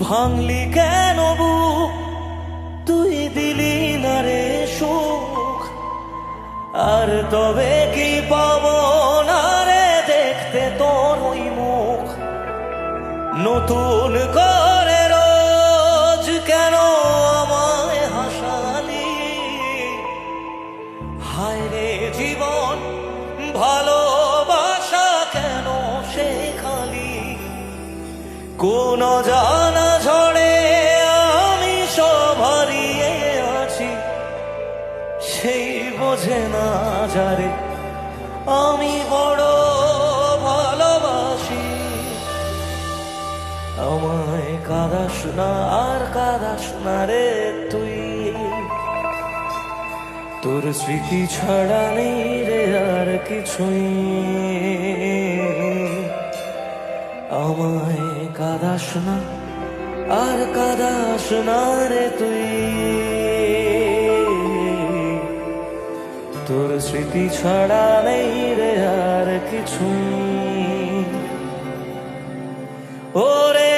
ভাঙলি কেন বুক, তুই দিলি না রে সুখ। আর তবে কি পাবো না রে দেখতে তোর ওই মুখ। নতুন করে রোজ কেন আমায় হাসালি, হায় রে জীবন ভালোবাসা কেন সে খালি। কোন জানা ঝড়ে আমি সব হারিয়ে আছি, সেই বোঝে না যারে আমি বড় ভালোবাসি। আমায় কাঁদাস না আর কাঁদাস না রে তুই, তোর স্মৃতি ছাড়া নেই রে আর কিছুই। আমায় কাঁদাস না আর কাঁদাস না রে তুই, তোর স্মৃতি ছাড়া নেই রে আর কিছুই। ওরে